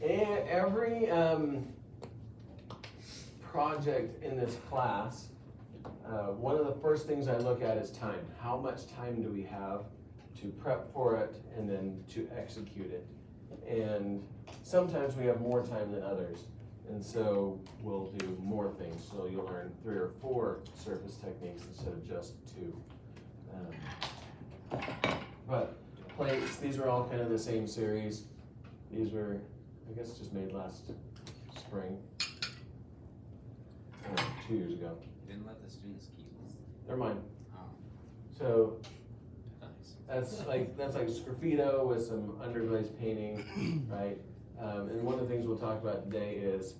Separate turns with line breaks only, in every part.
And every project in this class, one of the first things I look at is time. How much time do we have to prep for it and then to execute it? And sometimes we have more time than others. And so we'll do more things. So you'll learn 3 or 4 surface techniques instead of just 2. But plates, these are all kind of the same series. These were, I guess, just made last spring. 2 years ago.
You didn't let the students keep these?
They're mine.
Oh.
So
Nice.
that's like sgraffito with some underglaze painting, right? And one of the things we'll talk about today is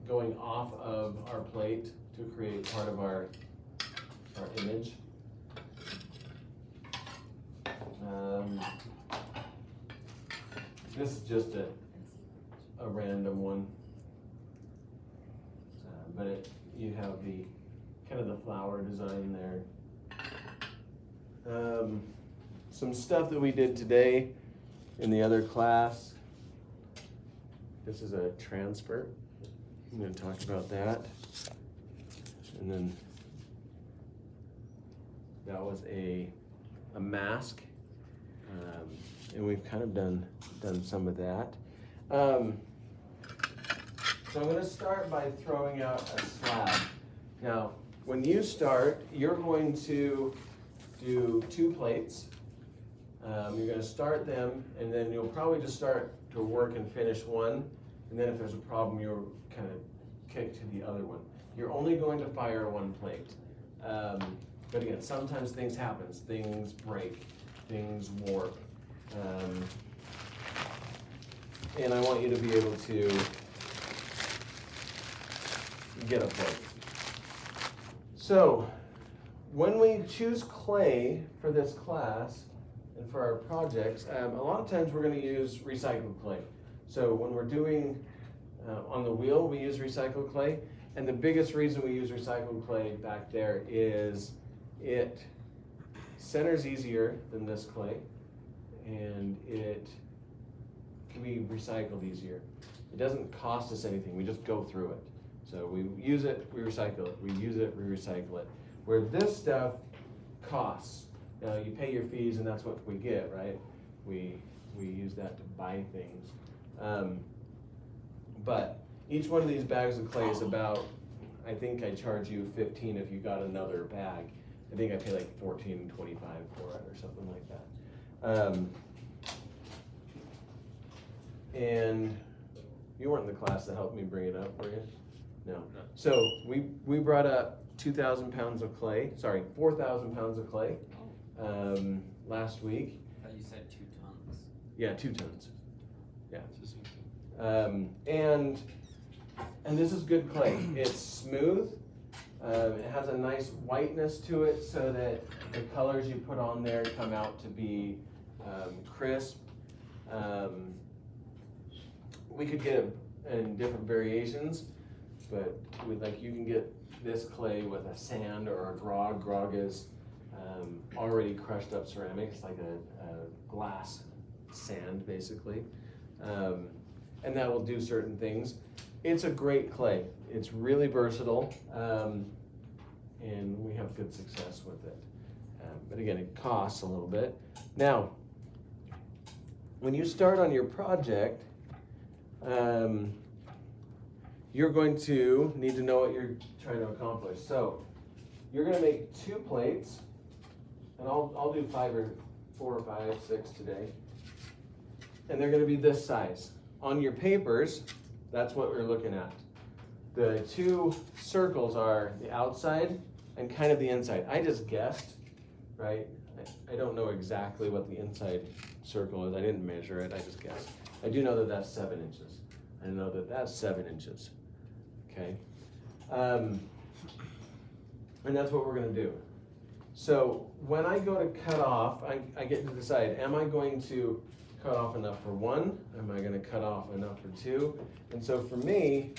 going off of our plate to create part of our image. This is just a random one, but you have the kind of the flower design there. Some stuff that we did today in the other class. This is a transfer. I'm going to talk about that. And then that was a mask. And we've kind of done some of that. So I'm going to start by throwing out a slab. Now, when you start, you're going to do 2 plates. You're going to start them, and then you'll probably just start to work and finish one. And then if there's a problem, you'll kind of kick to the other one. You're only going to fire 1 plate. But again, sometimes things happen. Things break. Things warp. And I want you to be able to get a plate. So, when we choose clay for this class and for our projects, a lot of times we're going to use recycled clay. So when we're doing on the wheel, we use recycled clay. And the biggest reason we use recycled clay back there is it centers easier than this clay, and it can be recycled easier. It doesn't cost us anything, we just go through it. So we use it, we recycle it, we use it, we recycle it. Where this stuff costs. Now you pay your fees and that's what we get, right? We use that to buy things. But each one of these bags of clay is about, I think I charge you $15 if you got another bag. I think I pay like $14.25 for it or something like that. And you weren't in the class that helped me bring it up, were you? No. So we brought up 2,000 pounds of clay, sorry, 4,000 pounds of clay last week.
I thought you said 2 tons.
Yeah, 2 tons. Yeah. And this is good clay. It's smooth. It has a nice whiteness to it so that the colors you put on there come out to be crisp. We could get it in different variations, but you can get this clay with a sand or a grog. Grog is already crushed up ceramics, like a glass sand basically. And that will do certain things. It's a great clay. It's really versatile, and we have good success with it. But again, it costs a little bit. Now, when you start on your project, you're going to need to know what you're trying to accomplish. So, you're going to make 2 plates, and I'll do 4 or 5, 6 today, and they're going to be this size. On your papers, that's what we're looking at. The 2 circles are the outside and kind of the inside. I just guessed, right? I don't know exactly what the inside circle is. I didn't measure it, I just guessed. I do know that that's 7 inches. I know that that's 7 inches, okay? And that's what we're gonna do. So when I go to cut off, I get to decide, am I going to cut off enough for 1? Am I going to cut off enough for 2? And so for me,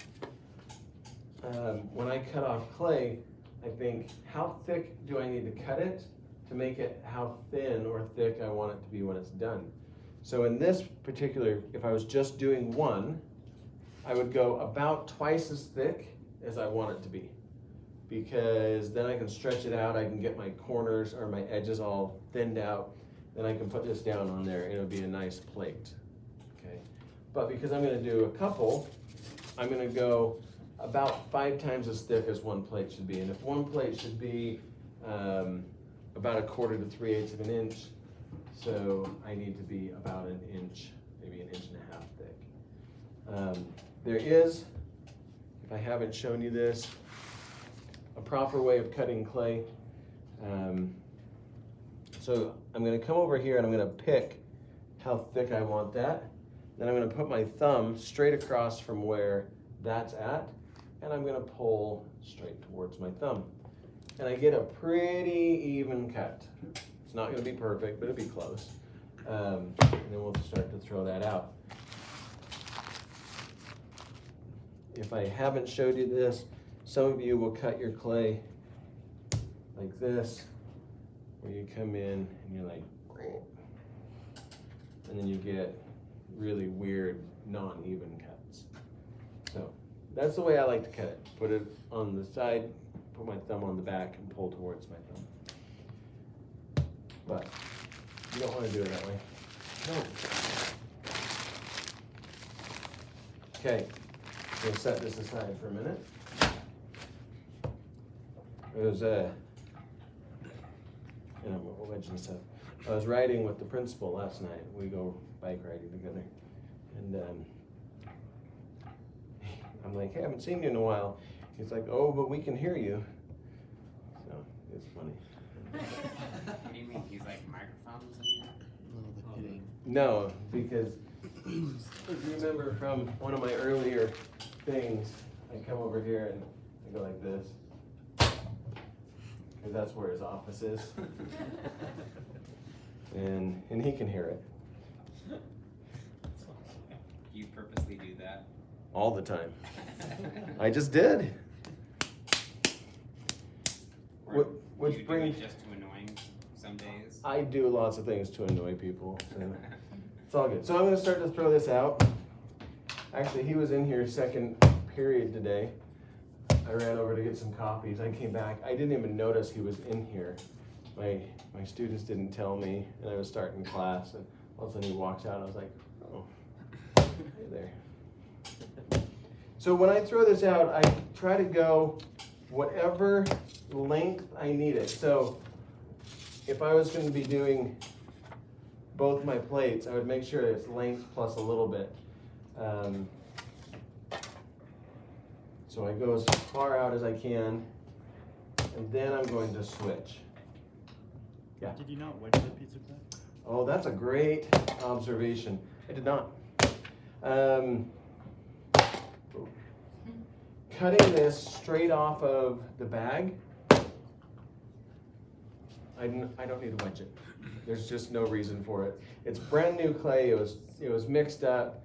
when I cut off clay, I think, how thick do I need to cut it to make it how thin or thick I want it to be when it's done? So in this particular, if I was just doing one, I would go about twice as thick as I want it to be. Because then I can stretch it out, I can get my corners or my edges all thinned out, then I can put this down on there and it'll be a nice plate. Okay. But because I'm gonna do a couple, I'm gonna go about 5 times as thick as one plate should be. And if one plate should be about 1/4 to 3/8 of an inch, so I need to be about an inch, maybe 1.5 inches thick. There is, if I haven't shown you this, a proper way of cutting clay. So I'm gonna come over here and I'm gonna pick how thick I want that. Then I'm gonna put my thumb straight across from where that's at, and I'm gonna pull straight towards my thumb. And I get a pretty even cut. It's not gonna be perfect, but it'll be close. And then we'll start to throw that out. If I haven't showed you this, some of you will cut your clay like this, where you come in and you're like, and then you get really weird, non-even cuts. So that's the way I like to cut it. Put it on the side, put my thumb on the back, and pull towards my thumb. But you don't want to do it that way. No. Okay, we'll set this aside for a minute. It was and I'm wedging this up. I was riding with the principal last night. We go bike riding together, and I'm like, hey, I haven't seen you in a while. He's like, oh, but we can hear you. So it's funny.
What do you mean? He's like microphones in here?
No, because if you remember from one of my earlier things, I come over here and I go like this. Because that's where his office is. and he can hear it.
You purposely do that?
All the time. I just did.
Or
Which
you
brings,
do it just too annoying some days?
I do lots of things to annoy people. So it's all good. So I'm going to start to throw this out. Actually, he was in here second period today. I ran over to get some copies. I came back. I didn't even notice he was in here. My students didn't tell me, and I was starting class, and all of a sudden he walks out. I was like, oh, hey there. So when I throw this out, I try to go whatever length I need it. So if I was going to be doing both my plates, I would make sure it's length plus a little bit. So I go as far out as I can, and then I'm going to switch. Yeah?
Did you not wedge the pizza pie?
Oh, that's a great observation. I did not. Cutting this straight off of the bag, I don't need to wedge it. There's just no reason for it. It's brand new clay. It was mixed up.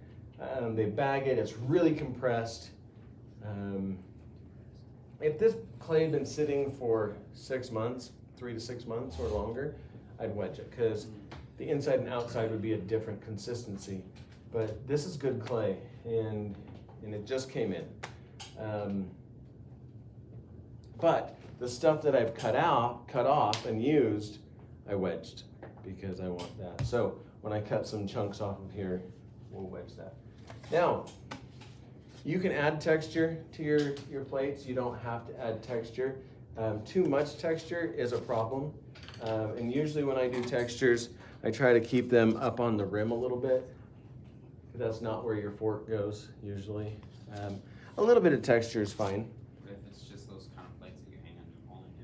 They bag it. It's really compressed. If this clay had been sitting for 6 months, 3 to 6 months or longer, I'd wedge it because the inside and outside would be a different consistency. But this is good clay, and it just came in. But the stuff that I've cut off and used, I wedged because I want that. So when I cut some chunks off of here, we'll wedge that. Now, you can add texture to your plates. You don't have to add texture. Too much texture is a problem. And usually when I do textures, I try to keep them up on the rim a little bit. That's not where your fork goes, usually. A little bit of texture is fine.
But if it's just those kind of plates that you hang on the wall and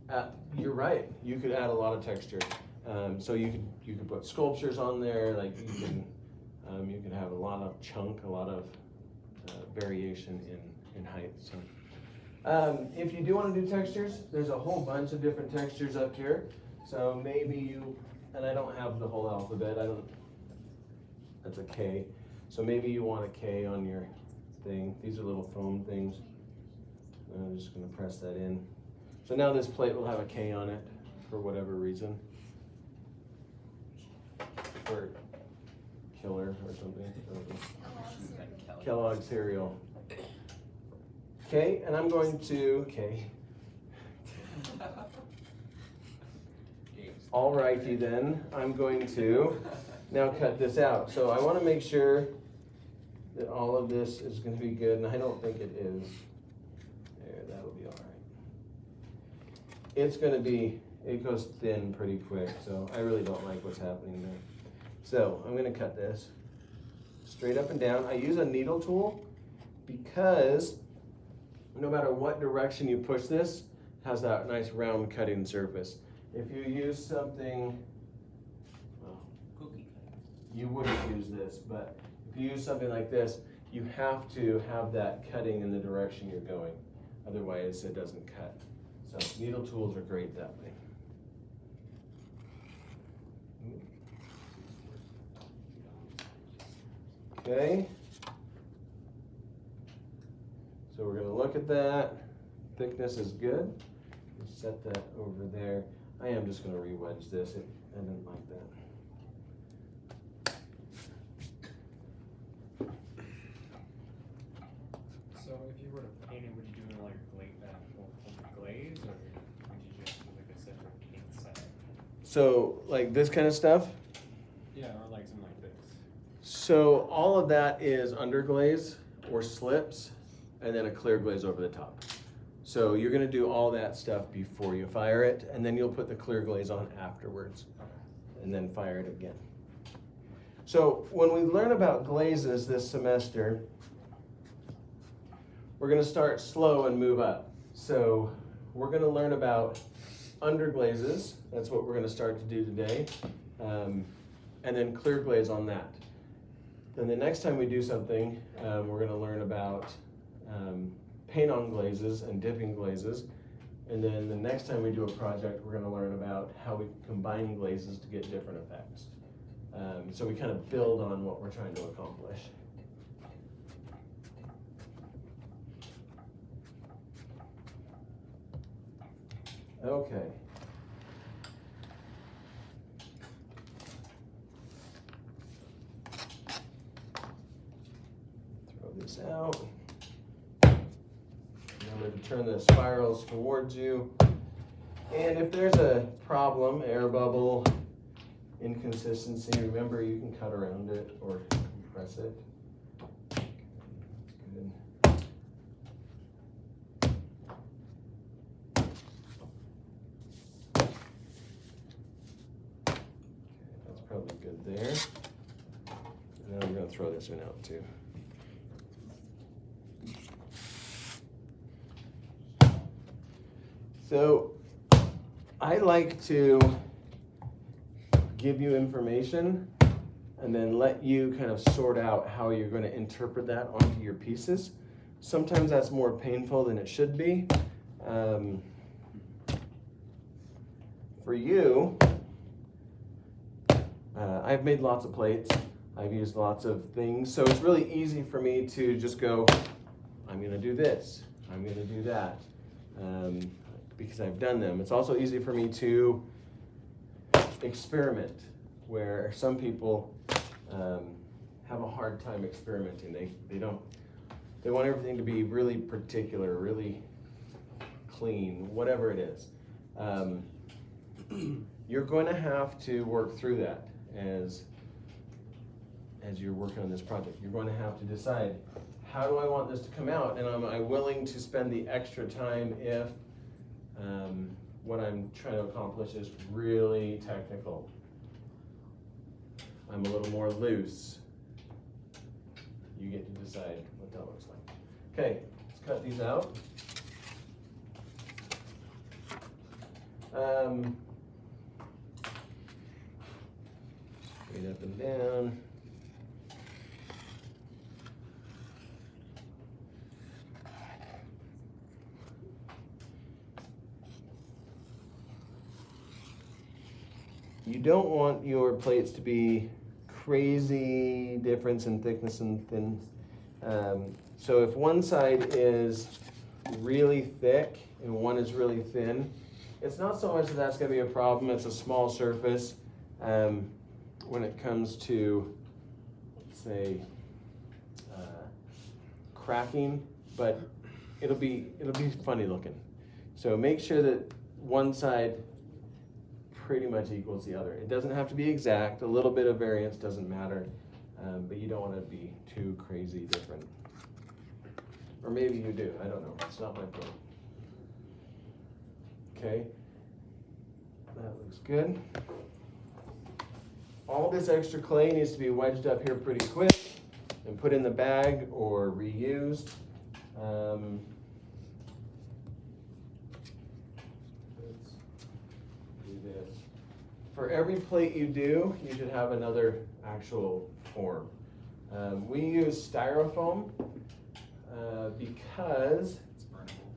never use.
You're right. You could add a lot of texture. So you could put sculptures on there. Like you can have a lot of chunk, a lot of variation in height. So if you do want to do textures, there's a whole bunch of different textures up here. So maybe and I don't have the whole alphabet. That's a K. So maybe you want a K on your thing. These are little foam things. I'm just going to press that in. So now this plate will have a K on it for whatever reason. For killer or something.
Shoot that Kelly.
Kellogg cereal. Okay, and I'm going to, okay. Alrighty then, I'm going to now cut this out. So I want to make sure that all of this is going to be good, and I don't think it is. There, that'll be alright. It's going to be, it goes thin pretty quick, so I really don't like what's happening there. So I'm going to cut this straight up and down. I use a needle tool because no matter what direction you push this, it has that nice round cutting surface. If you use something, well,
Cookie cutter.
you wouldn't use this, but if you use something like this, you have to have that cutting in the direction you're going. Otherwise, it doesn't cut. So needle tools are great that way. Okay. So we're going to look at that. Thickness is good. We'll set that over there. I am just going to re-wedge this. I didn't like that.
So if you were to paint it, would you do like glaze, or would you just do like a separate paint set?
So like this kind of stuff.
Yeah, or like something like this.
So all of that is underglaze or slips, and then a clear glaze over the top. So you're gonna do all that stuff before you fire it, and then you'll put the clear glaze on afterwards, and then fire it again. So when we learn about glazes this semester, we're gonna start slow and move up. So we're gonna learn about underglazes. That's what we're gonna start to do today. And then clear glaze on that. Then the next time we do something, we're gonna learn about paint on glazes and dipping glazes. And then the next time we do a project, we're gonna learn about how we combine glazes to get different effects. So we kind of build on what we're trying to accomplish. Okay. Throw this out. Remember to turn the spirals towards you. And if there's a problem, air bubble, inconsistency, remember you can cut around it or compress it. That's good. That's probably good there. Now we're going to throw this one out too. So I like to give you information and then let you kind of sort out how you're going to interpret that onto your pieces. Sometimes that's more painful than it should be. For you, I've made lots of plates. I've used lots of things. So it's really easy for me to just go, I'm going to do this. I'm going to do that. Because I've done them. It's also easy for me to experiment, where some people have a hard time experimenting. They want everything to be really particular, really clean, whatever it is. You're going to have to work through that as you're working on this project. You're going to have to decide, how do I want this to come out? And am I willing to spend the extra time if what I'm trying to accomplish is really technical? I'm a little more loose. You get to decide what that looks like. Okay, let's cut these out. Straight up and down. You don't want your plates to be crazy difference in thickness and thin. So if one side is really thick and one is really thin, it's not so much that that's going to be a problem. It's a small surface when it comes to say, cracking, but it'll be funny looking. So make sure that one side pretty much equals the other. It doesn't have to be exact. A little bit of variance doesn't matter, but you don't want to be too crazy different. Or maybe you do. I don't know. It's not my point. Okay. That looks good. All this extra clay needs to be wedged up here pretty quick and put in the bag or reused. Let's do this. For every plate you do, you should have another actual form. We use styrofoam because
It's burnable.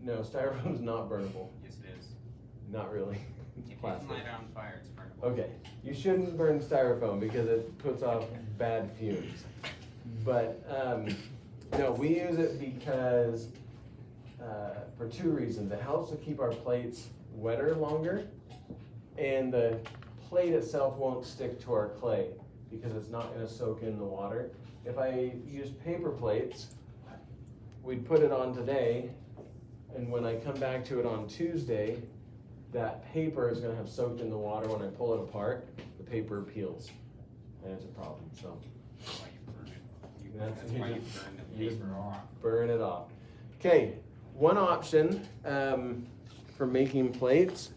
no, styrofoam is not burnable.
Yes, it is.
Not really. It's
If you
plastic.
can light it on fire, it's burnable.
Okay, you shouldn't burn styrofoam because it puts off bad fumes. But no, we use it because for two reasons. It helps to keep our plates wetter longer, and the plate itself won't stick to our clay because it's not going to soak in the water. If I use paper plates, we'd put it on today, and when I come back to it on Tuesday, that paper is going to have soaked in the water. When I pull it apart, the paper peels, and it's a problem. So
That's why you burn it.
That's-
That's why
you
you
just-
burn the
you just
paper off.
burn it off. Okay, one option for making plates.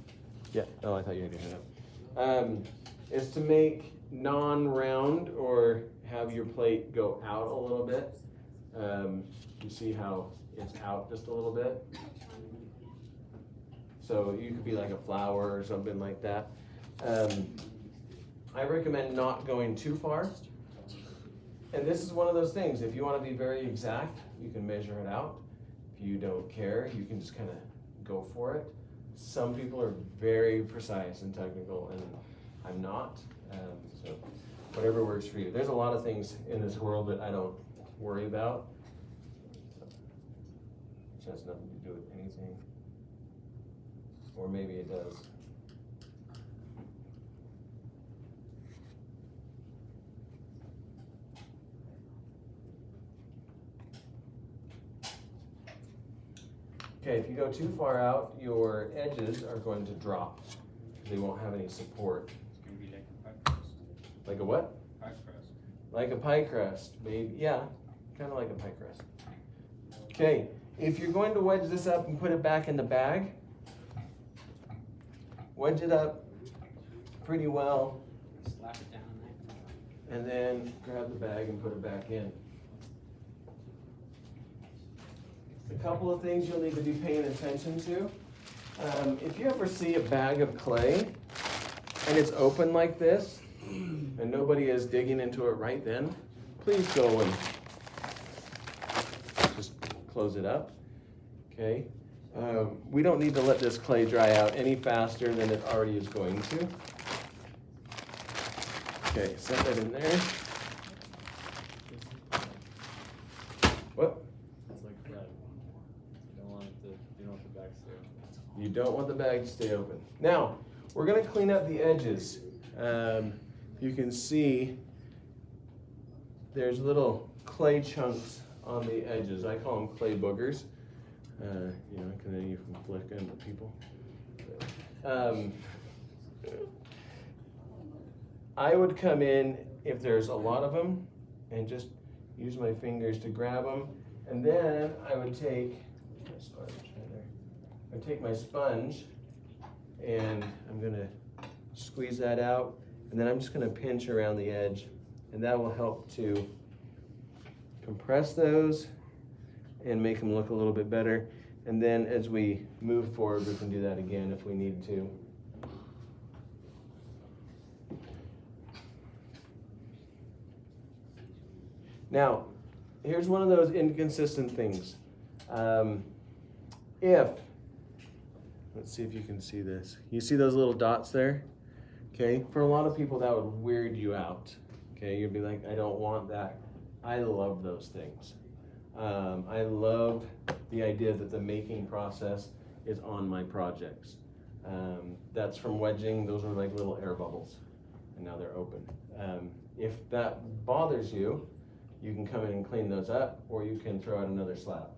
Yeah. Oh, I thought you were doing that. Is to make non-round or have your plate go out a little bit. You see how it's out just a little bit. So you could be like a flower or something like that. I recommend not going too far. And this is one of those things, if you want to be very exact, you can measure it out. If you don't care, you can just kind of go for it. Some people are very precise and technical, and I'm not. So whatever works for you. There's a lot of things in this world that I don't worry about. Which has nothing to do with anything. Or maybe it does. Okay, if you go too far out, your edges are going to drop. They won't have any support.
It's gonna be like a pie crust.
Like a what?
Pie crust.
Like a pie crust, maybe. Yeah, kind of like a pie crust. Okay, if you're going to wedge this up and put it back in the bag, wedge it up pretty well,
Slap it down there.
and then grab the bag and put it back in. A couple of things you'll need to be paying attention to. If you ever see a bag of clay and it's open like this and nobody is digging into it right then, please go and just close it up. Okay. We don't need to let this clay dry out any faster than it already is going to. Okay, set that in there. What?
It's like bread. You don't want it to, you don't want the bag to stay open.
You don't want the bag to stay open. Now, we're gonna clean up the edges. You can see there's little clay chunks on the edges. I call them clay boogers. You know, because then you can flick into people. I would come in if there's a lot of them and just use my fingers to grab them, and then I would take my sponge right there. I take my sponge and I'm gonna squeeze that out, and then I'm just gonna pinch around the edge, and that will help to compress those and make them look a little bit better. And then as we move forward, we can do that again if we need to. Now, here's one of those inconsistent things. Let's see if you can see this. You see those little dots there? Okay, for a lot of people that would weird you out. Okay, you'd be like, I don't want that. I love those things. I love the idea that the making process is on my projects. That's from wedging. Those are like little air bubbles, and now they're open. if that bothers you, you can come in and clean those up, or you can throw out another slab.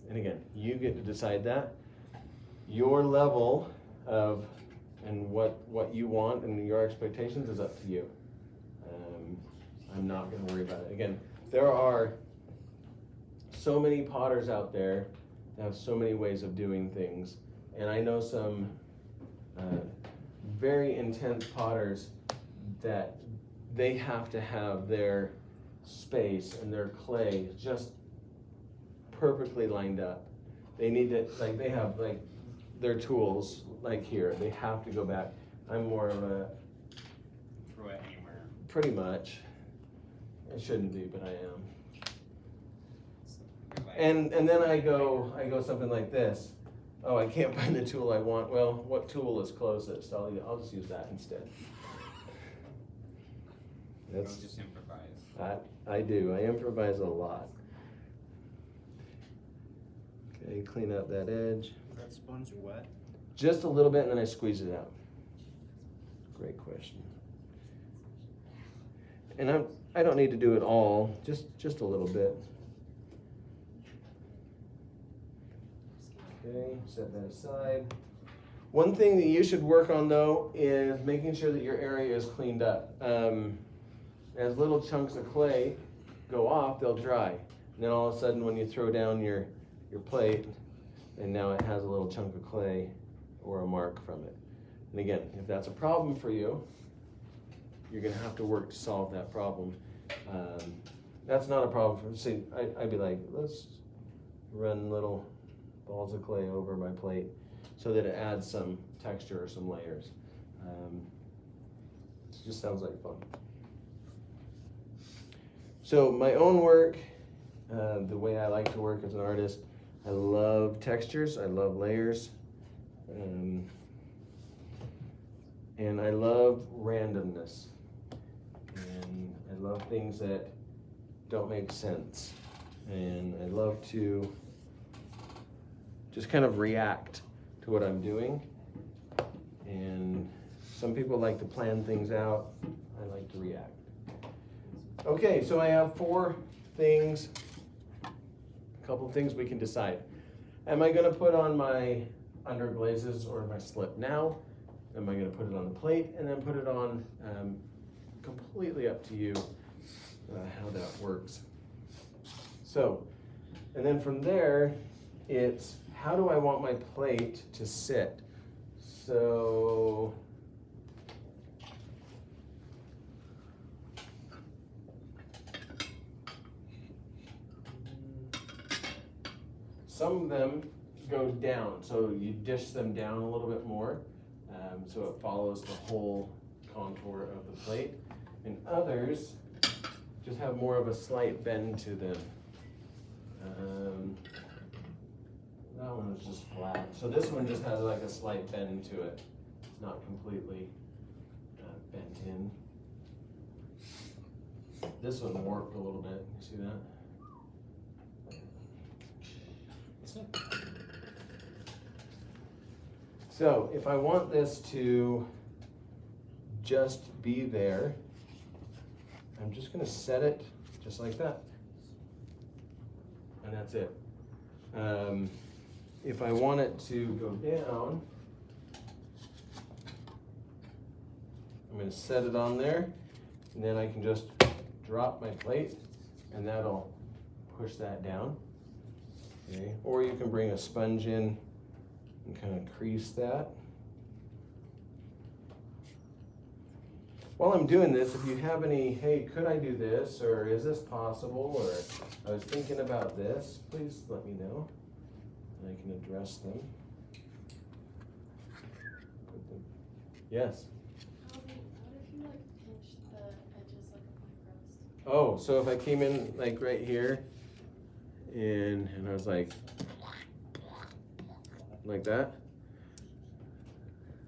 And again, you get to decide that. Your level of, and what you want and your expectations is up to you. I'm not gonna worry about it. Again, there are so many potters out there that have so many ways of doing things. And I know some very intense potters that they have to have their space and their clay just perfectly lined up. They need to, like, they have like their tools like here. They have to go back. I'm more of a,
Throw it anywhere.
pretty much. I shouldn't be, but I am.
Like,
And then I go something like this. Oh, I can't find the tool I want. Well, what tool is closest? I'll just use that instead.
don't
That's,
just improvise.
I do. I improvise a lot. Okay, clean up that edge.
Is that sponge wet?
Just a little bit, and then I squeeze it out. Great question. And I don't need to do it all, just a little bit. Okay, set that aside. One thing that you should work on though is making sure that your area is cleaned up. As little chunks of clay go off, they'll dry. And then all of a sudden when you throw down your plate, and now it has a little chunk of clay or a mark from it. And again, if that's a problem for you, you're gonna have to work to solve that problem. That's not a problem for, see, I'd be like, let's run little balls of clay over my plate so that it adds some texture or some layers. It just sounds like fun. So my own work, the way I like to work as an artist, I love textures, I love layers, and I love randomness. And I love things that don't make sense. And I love to just kind of react to what I'm doing. And some people like to plan things out. I like to react. Okay, so I have 4 things, a couple things we can decide. Am I gonna put on my underglazes or my slip now? Am I gonna put it on the plate and then put it on? Completely up to you how that works. So, and then from there, it's how do I want my plate to sit? So, some of them go down, so you dish them down a little bit more, so it follows the whole contour of the plate. And others just have more of a slight bend to them. That one is just flat. So this one just has like a slight bend to it. It's not completely bent in. This one warped a little bit. You see that? So if I want this to just be there, I'm just gonna set it just like that. And that's it. If I want it to go down, I'm gonna set it on there, and then I can just drop my plate, and that'll push that down. Okay. Or you can bring a sponge in and kind of crease that. While I'm doing this, if you have any, hey, could I do this, or is this possible, or I was thinking about this, please let me know, and I can address them. Yes?
What if you like pinch the edges like a pie crust?
Oh, so if I came in like right here, and I was like that.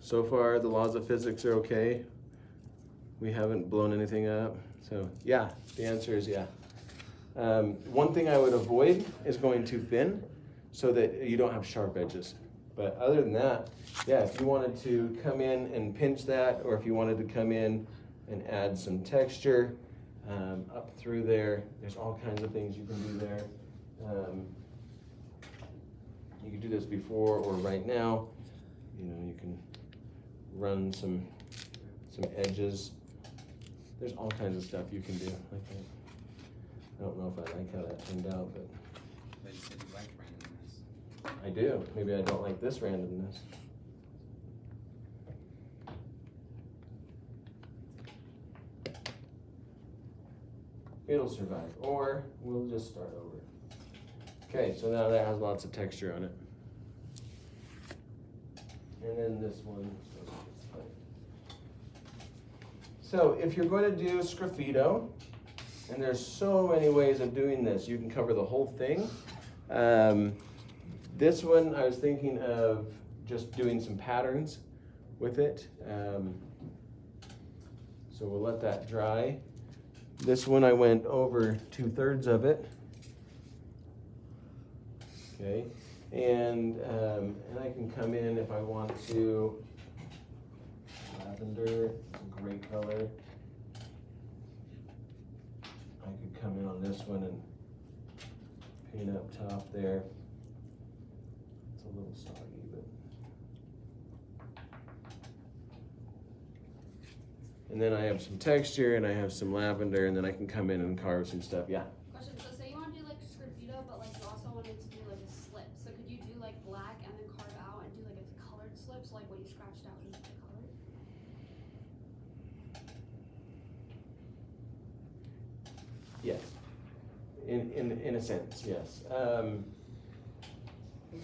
So far, the laws of physics are okay. We haven't blown anything up. So yeah, the answer is yeah. One thing I would avoid is going too thin so that you don't have sharp edges. But other than that, yeah, if you wanted to come in and pinch that, or if you wanted to come in and add some texture up through there. There's all kinds of things you can do there. You can do this before or right now. You know, you can run some edges. There's all kinds of stuff you can do like that. I don't know if I like how that turned out, but
But you said you like randomness.
I do. Maybe I don't like this randomness. It'll survive, or we'll just start over. Okay, so now that has lots of texture on it. And then this one. So if you're going to do Sgraffito, and there's so many ways of doing this, you can cover the whole thing. This one, I was thinking of just doing some patterns with it. So we'll let that dry. This one I went over 2/3 of it. Okay, and I can come in if I want to. Lavender, it's a great color. I could come in on this one and paint up top there. It's a little soggy, but. And then I have some texture and I have some lavender, and then I can come in and carve some stuff. Yeah.
Question, so say you want to do like Sgraffito, but like you also wanted to do like a slip. So could you do like black and then carve out and do like a colored slip, so like what you scratched out into the color?
Yes. In a sense, yes.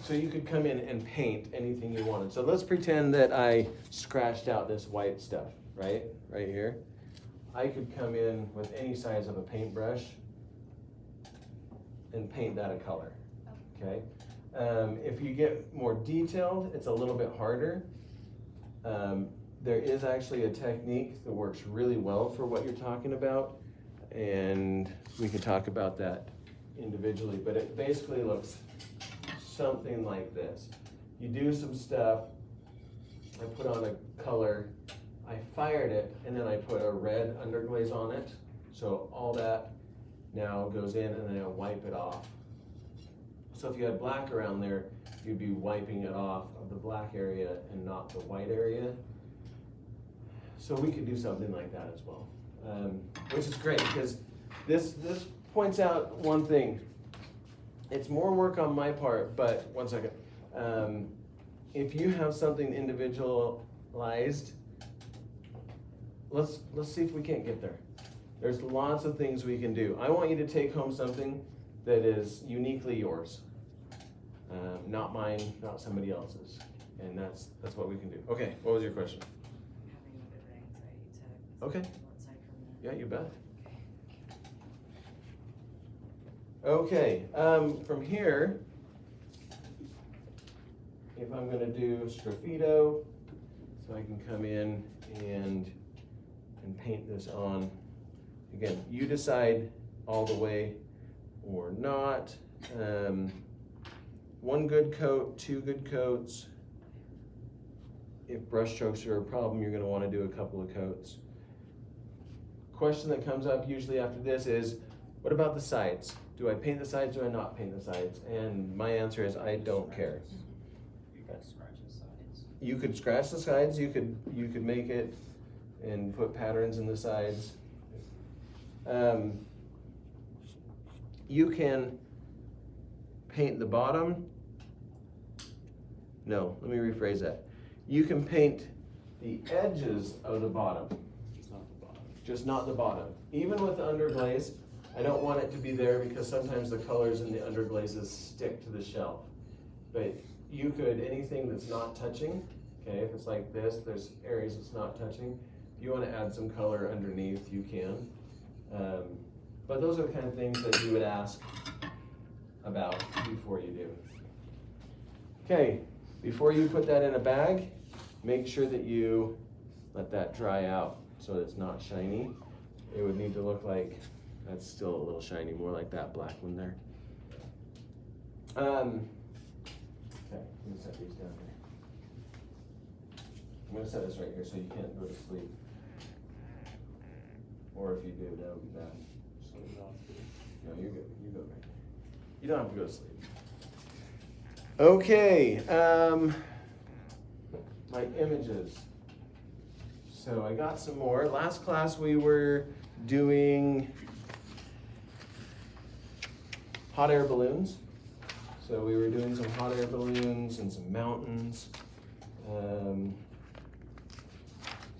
So you could come in and paint anything you wanted. So let's pretend that I scratched out this white stuff, right here. I could come in with any size of a paintbrush and paint that a color, okay? If you get more detailed, it's a little bit harder. There is actually a technique that works really well for what you're talking about, and we could talk about that individually, but it basically looks something like this. You do some stuff, I put on a color, I fired it, and then I put a red underglaze on it. So all that now goes in, and then I wipe it off. So if you had black around there, you'd be wiping it off of the black area and not the white area. So we could do something like that as well, which is great, because this points out one thing. It's more work on my part, but one second. If you have something individualized, let's see if we can't get there. There's lots of things we can do. I want you to take home something that is uniquely yours, not mine, not somebody else's, and that's what we can do. Okay, what was your question?
Having a bit of anxiety attack.
Okay.
One side from the.
Yeah, you bet. Okay, from here, if I'm gonna do Sgraffito, so I can come in and paint this on. Again, you decide all the way or not. One good coat, 2 good coats. If brush strokes are a problem, you're gonna wanna do a couple of coats. Question that comes up usually after this is, what about the sides? Do I paint the sides, do I not paint the sides? And my answer is, I don't care.
You can scratch the sides.
You could scratch the sides, you could make it and put patterns in the sides. You can paint the bottom. No, let me rephrase that. You can paint the edges of the bottom,
It's not the bottom.
just not the bottom. Even with the underglaze, I don't want it to be there because sometimes the colors in the underglazes stick to the shelf. But you could, anything that's not touching, okay, if it's like this, there's areas it's not touching. If you want to add some color underneath, you can. But those are the kind of things that you would ask about before you do. Okay, before you put that in a bag, make sure that you let that dry out so it's not shiny. It would need to look like, that's still a little shiny, more like that black one there. Okay, I'm gonna set these down here. I'm gonna set this right here so you can't go to sleep. Or if you do, that would be bad.
So that's good.
No, you're good. You go there. You don't have to go to sleep. Okay, my images. So I got some more. Last class we were doing hot air balloons. So we were doing some hot air balloons and some mountains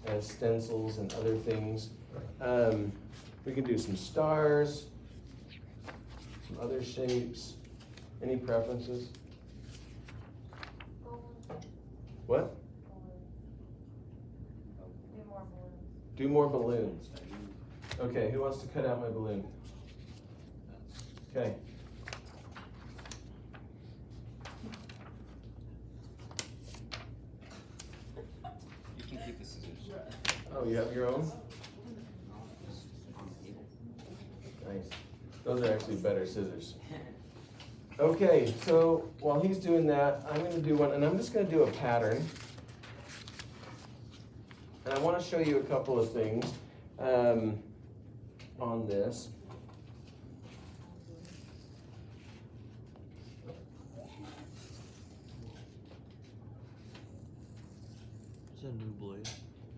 as stencils and other things. We can do some stars, some other shapes. Any preferences? What? Do more balloons. Okay, who wants to cut out my balloon? Okay.
You can keep the scissors.
Oh, you have your own?
Just on the table.
Nice. Those are actually better scissors. Okay, so while he's doing that, I'm gonna do one, and I'm just gonna do a pattern. And I wanna show you a couple of things on this.
Is that a new blade?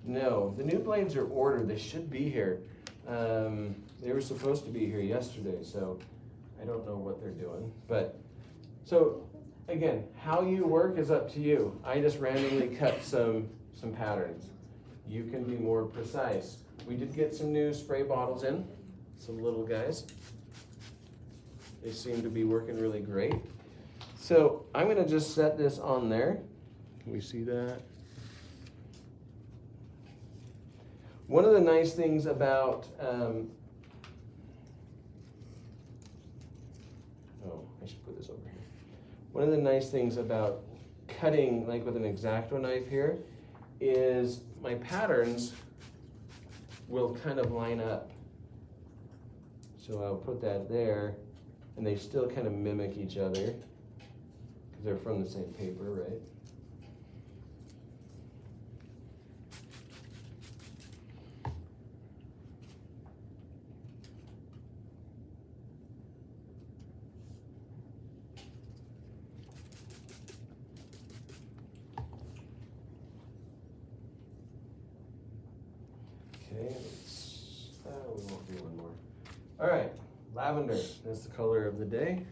No, the new blades are ordered, they should be here. They were supposed to be here yesterday, so I don't know what they're doing. But, so, again, how you work is up to you. I just randomly cut some patterns. You can be more precise. We did get some new spray bottles in, some little guys. They seem to be working really great. So I'm gonna just set this on there. Can we see that? One of the nice things about, oh, I should put this over here. One of the nice things about cutting like with an X-Acto knife here is my patterns will kind of line up. So I'll put that there, and they still kind of mimic each other because they're from the same paper, right? Okay, we won't do one more. All right, lavender, that's the color of the day.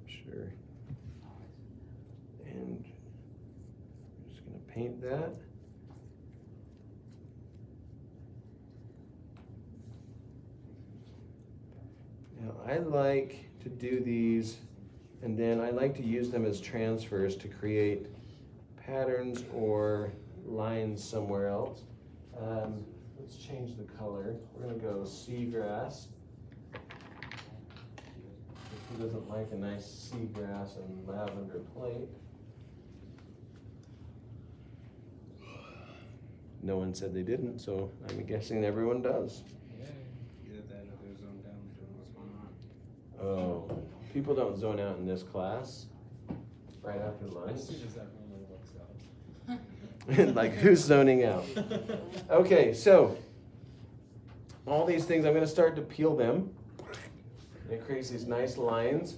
Sure. And I'm just gonna paint that. Now I like to do these, and then I like to use them as transfers to create patterns or lines somewhere else. Let's change the color. We're gonna go seagrass. Who doesn't like a nice seagrass and lavender plate? No one said they didn't, so I'm guessing everyone does.
Either that or they're zoned down doing what's going on.
Oh, people don't zone out in this class right after
As
lunch.
soon as everyone looks up.
Like, who's zoning out? Okay, so all these things, I'm gonna start to peel them. It creates these nice lines.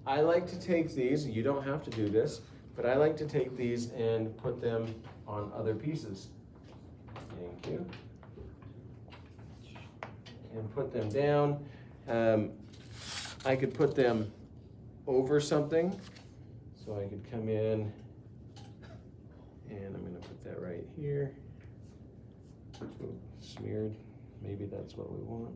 I like to take these, you don't have to do this, but I like to take these and put them on other pieces. Thank you. And put them down. I could put them over something. So I could come in and I'm gonna put that right here. Ooh, smeared, maybe that's what we want.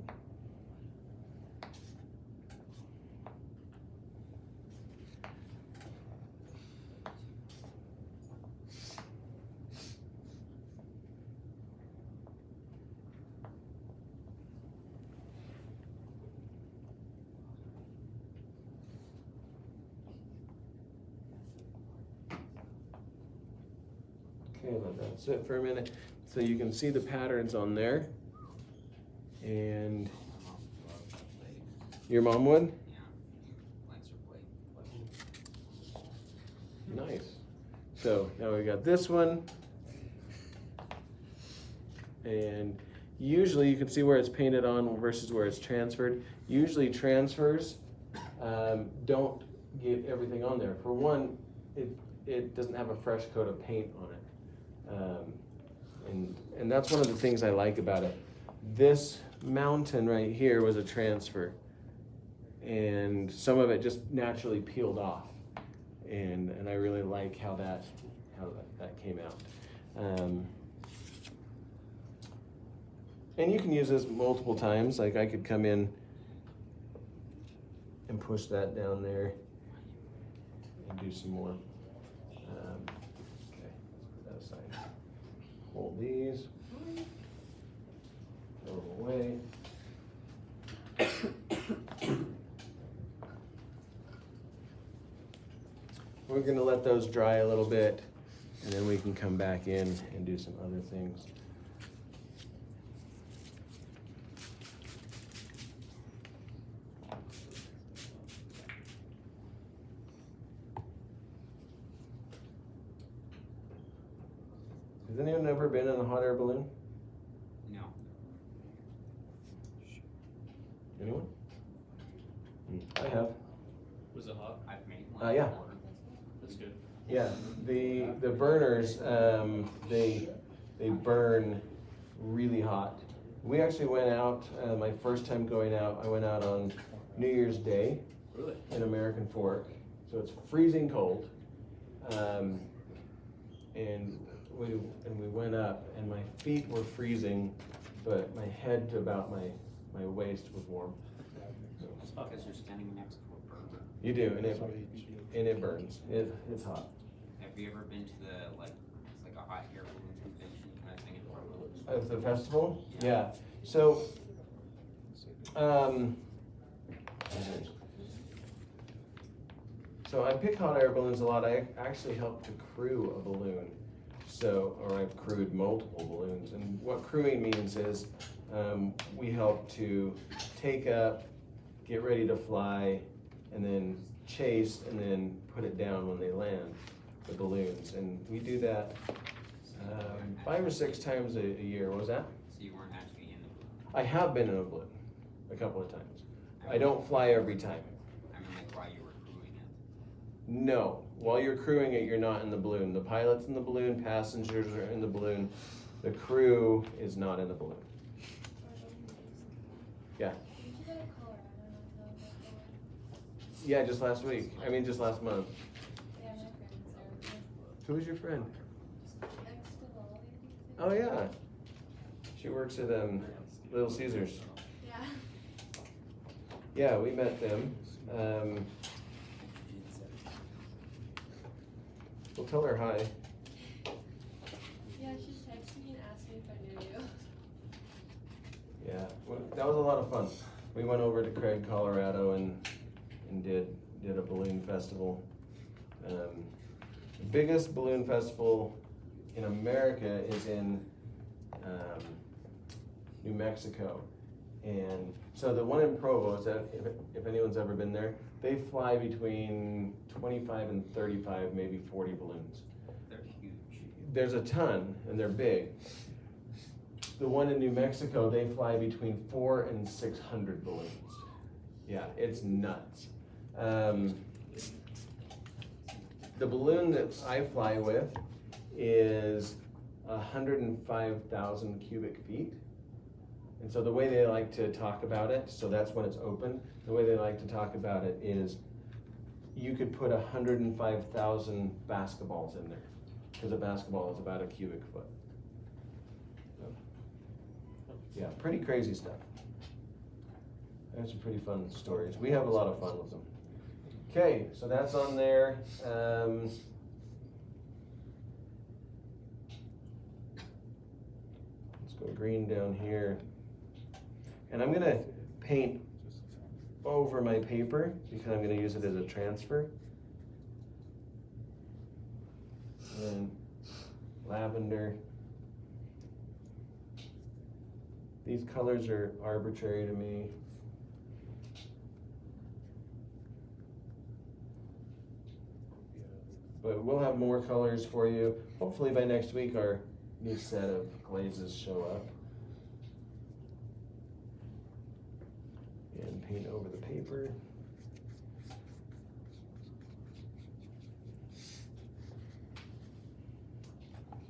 Okay, let that sit for a minute. So you can see the patterns on there. And your mom would?
Yeah. Likes her plate.
Nice. So now we got this one. And usually you can see where it's painted on versus where it's transferred. Usually transfers don't get everything on there. For one, it doesn't have a fresh coat of paint on it. And that's one of the things I like about it. This mountain right here was a transfer, and some of it just naturally peeled off, and I really like how that came out. And you can use this multiple times. Like I could come in and push that down there and do some more. Okay, let's put that aside. Hold these. Throw them away. We're gonna let those dry a little bit, and then we can come back in and do some other things. Has anyone ever been in a hot air balloon?
No.
Anyone? I have.
Was it hot?
I've made one
Yeah.
before.
That's good.
Yeah, the burners, they burn really hot. We actually went out, my first time going out, I went out on New Year's Day
Really?
in American Fork. So it's freezing cold. And we went up, and my feet were freezing, but my head to about my waist was warm.
It's because you're standing next to a burner.
You do, and it burns. It's hot.
Have you ever been to the, like, it's like a hot air balloon convention kind of thing in Portland?
Of the festival?
Yeah.
Yeah. So, so I pick hot air balloons a lot. I actually help to crew a balloon. Or I've crewed multiple balloons. And what crewing means is we help to take up, get ready to fly, and then chase, and then put it down when they land, the balloons. And we do that 5 or 6 times a year. What was that?
So you weren't actually in the balloon?
I have been in a balloon a couple of times. I don't fly every time.
I mean, like, while you were crewing it?
No, while you're crewing it, you're not in the balloon. The pilot's in the balloon, passengers are in the balloon. The crew is not in the balloon. Yeah.
Did you go to Colorado?
Yeah, just last week. I mean, just last month.
Yeah, my friend's there.
Who's your friend?
Next to Lolly.
Oh, yeah. She works at Little Caesars.
Yeah.
Yeah, we met them. We'll tell her hi.
Yeah, she texted me and asked me if I knew you.
Yeah, well, that was a lot of fun. We went over to Craig, Colorado, and did a balloon festival. The biggest balloon festival in America is in New Mexico, and so the one in Provo, if anyone's ever been there, they fly between 25 and 35, maybe 40 balloons.
They're huge.
There's a ton, and they're big. The one in New Mexico, they fly between 400 and 600 balloons. Yeah, it's nuts. The balloon that I fly with is 105,000 cubic feet. And so the way they like to talk about it, so that's when it's open, the way they like to talk about it is you could put 105,000 basketballs in there, because a basketball is about a cubic foot. So, yeah, pretty crazy stuff. There's some pretty fun stories. We have a lot of fun with them. Okay, so that's on there. Let's go green down here. And I'm gonna paint over my paper because I'm gonna use it as a transfer. And then lavender. These colors are arbitrary to me. But we'll have more colors for you. Hopefully by next week our new set of glazes show up. And paint over the paper.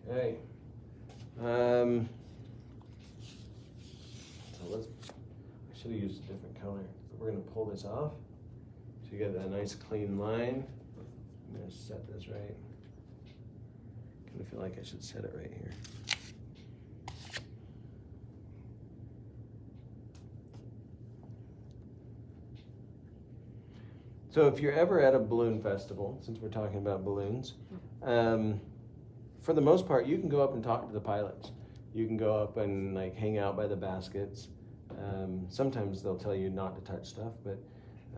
Okay. So let's, I should have used a different color. But we're gonna pull this off. So you get a nice clean line. I'm gonna set this right. Kinda feel like I should set it right here. So if you're ever at a balloon festival, since we're talking about balloons, for the most part, you can go up and talk to the pilots. You can go up and like hang out by the baskets. Sometimes they'll tell you not to touch stuff, but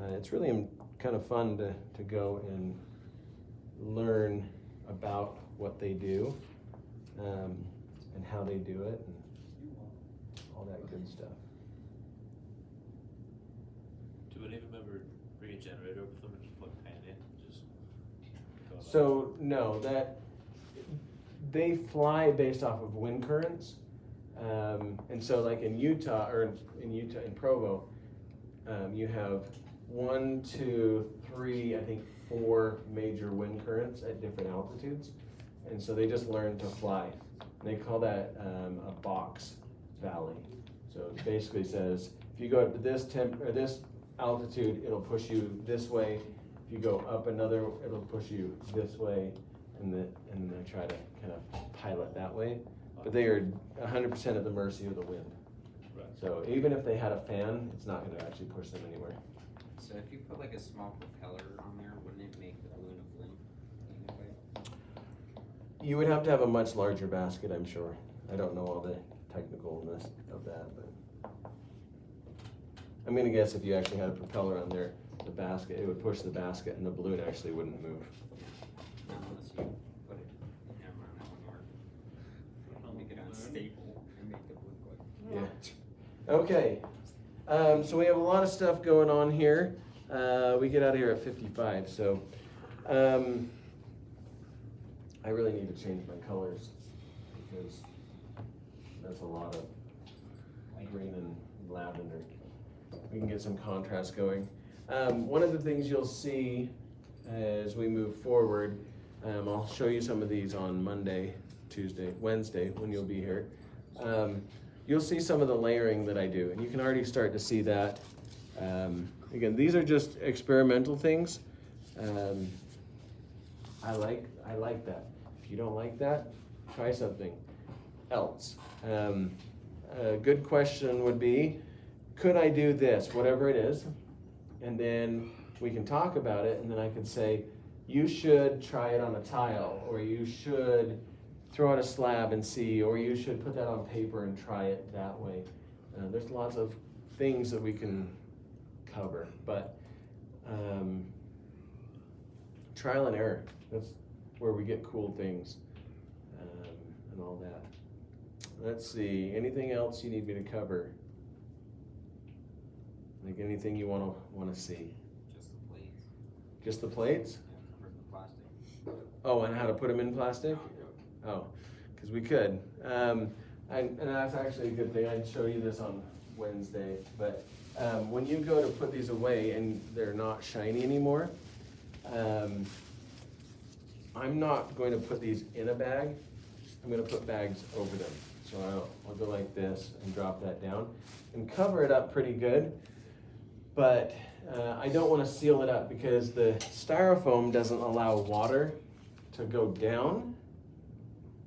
it's really kind of fun to go and learn about what they do and how they do it and all that good stuff.
Do any of them ever bring a generator with them and just plug a fan in? Just go about
So no, that they fly based off of wind currents, and so like in Utah in Provo, you have 1, 2, 3, I think 4 major wind currents at different altitudes, and so they just learn to fly. And they call that a box valley. So it basically says if you go up to this this altitude, it'll push you this way. If you go up another, it'll push you this way, and they try to kind of pilot that way. But they are 100% at the mercy of the wind.
Right.
So even if they had a fan, it's not going to actually push them anywhere.
So if you put like a small propeller on there, wouldn't it make the balloon a balloon? Anyway?
You would have to have a much larger basket, I'm sure. I don't know all the technicalness of that, but I'm going to guess if you actually had a propeller on there, the basket, it would push the basket and the balloon actually wouldn't move.
Unless you put it, never mind, that wouldn't work. Make it unstable and make the balloon go.
Yeah. Okay. So we have a lot of stuff going on here. We get out of here at 55, so I really need to change my colors because that's a lot of green and lavender. We can get some contrast going. One of the things you'll see as we move forward, I'll show you some of these on Monday, Tuesday, Wednesday when you'll be here. You'll see some of the layering that I do, and you can already start to see that. Again, these are just experimental things. I like that. If you don't like that, try something else. A good question would be, could I do this, whatever it is? And then we can talk about it, and then I could say, you should try it on a tile, or you should throw out a slab and see, or you should put that on paper and try it that way. There's lots of things that we can cover, but trial and error, that's where we get cool things and all that. Let's see, anything else you need me to cover? Like anything you want to see?
Just the plates.
Just the plates?
Yeah, cover the plastic.
Oh, and how to put them in plastic? Oh, because we could. And that's actually a good thing. I'd show you this on Wednesday. But when you go to put these away and they're not shiny anymore, I'm not going to put these in a bag. I'm going to put bags over them. So I'll go like this and drop that down and cover it up pretty good. But I don't want to seal it up because the styrofoam doesn't allow water to go down.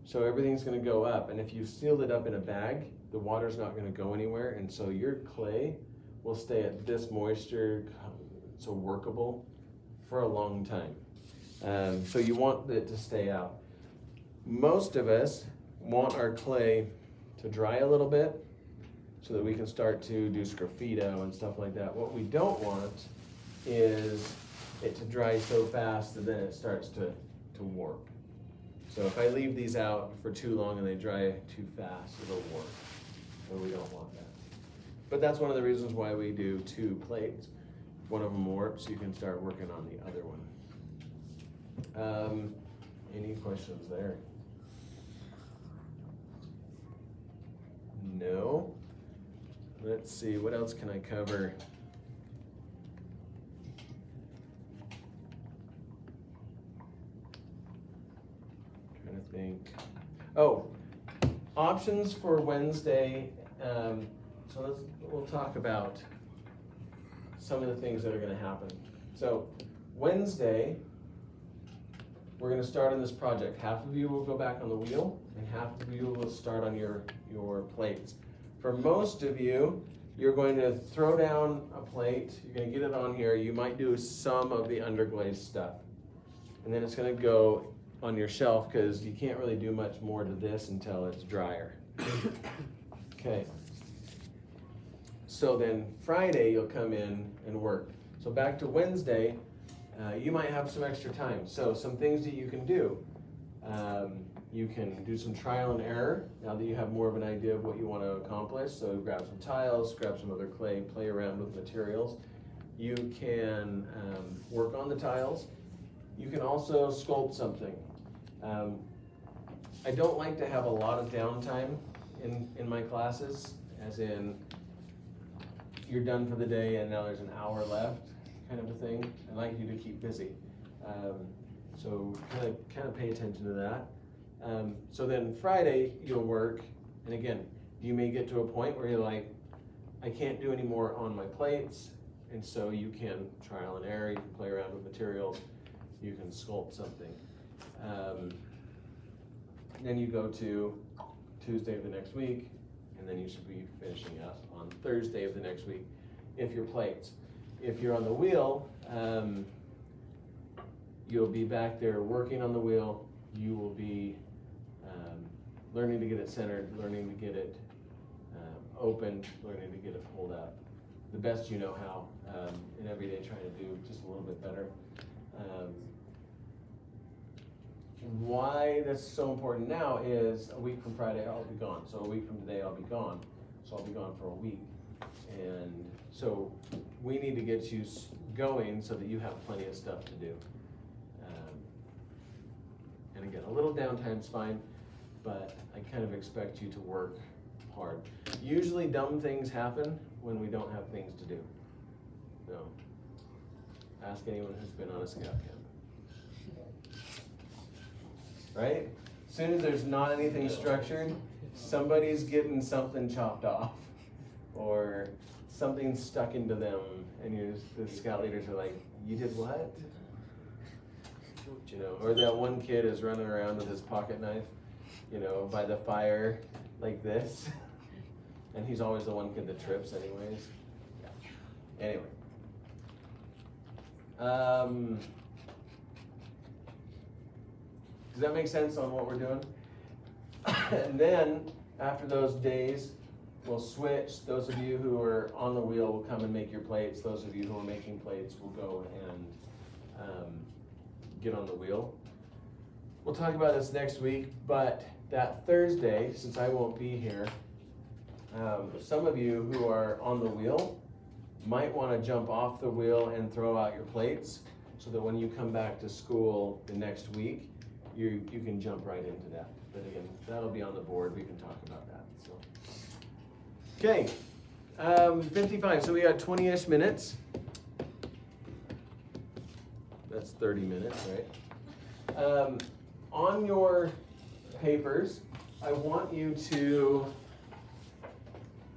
So everything's going to go up. And if you sealed it up in a bag, the water's not going to go anywhere. And so your clay will stay at this moisture, so workable, for a long time. So you want it to stay out. Most of us want our clay to dry a little bit so that we can start to do sgraffito and stuff like that. What we don't want is it to dry so fast that then it starts to warp. So if I leave these out for too long and they dry too fast, it'll warp. So we don't want that. But that's one of the reasons why we do 2 plates. If one of them warps, you can start working on the other one. Any questions there? No? Let's see, what else can I cover? options for Wednesday, we'll talk about some of the things that are gonna happen. So Wednesday, we're gonna start on this project. Half of you will go back on the wheel and half of you will start on your plates. For most of you, you're going to throw down a plate, you're gonna get it on here, you might do some of the underglaze stuff. And then it's gonna go on your shelf because you can't really do much more to this until it's drier. Okay. So then Friday you'll come in and work. So back to Wednesday, you might have some extra time. So some things that you can do. You can do some trial and error now that you have more of an idea of what you want to accomplish. So grab some tiles, grab some other clay, play around with materials. You can work on the tiles. You can also sculpt something. I don't like to have a lot of downtime in my classes, as in you're done for the day and now there's an hour left, kind of a thing. I like you to keep busy. So kind of pay attention to that. So then Friday you'll work, and again, you may get to a point where you're like, I can't do any more on my plates, and so you can trial and error, you can play around with materials, you can sculpt something. Then you go to Tuesday of the next week, and then you should be finishing up on Thursday of the next week, if your plates. If you're on the wheel, you'll be back there working on the wheel. You will be learning to get it centered, learning to get it open, learning to get it pulled up the best you know how, and every day trying to do just a little bit better. Why that's so important now is a week from Friday I'll be gone. So a week from today I'll be gone. So I'll be gone for a week. And so we need to get you going so that you have plenty of stuff to do. And again, a little downtime's fine, but I kind of expect you to work hard. Usually dumb things happen when we don't have things to do. So ask anyone who's been on a scout camp. Right? As soon as there's not anything structured, somebody's getting something chopped off, or something stuck into them, and the scout leaders are like, you did what? You know, or that one kid is running around with his pocket knife, you know, by the fire like this, and he's always the one kid that trips anyways. Yeah. Anyway. Does that make sense on what we're doing? And then, after those days, we'll switch. Those of you who are on the wheel will come and make your plates. Those of you who are making plates will go and get on the wheel. We'll talk about this next week, but that Thursday, since I won't be here, some of you who are on the wheel might want to jump off the wheel and throw out your plates so that when you come back to school the next week, you can jump right into that. But again, that'll be on the board. We can talk about that. So, okay, 55. So we got 20-ish minutes. That's 30 minutes, right? On your papers, I want you to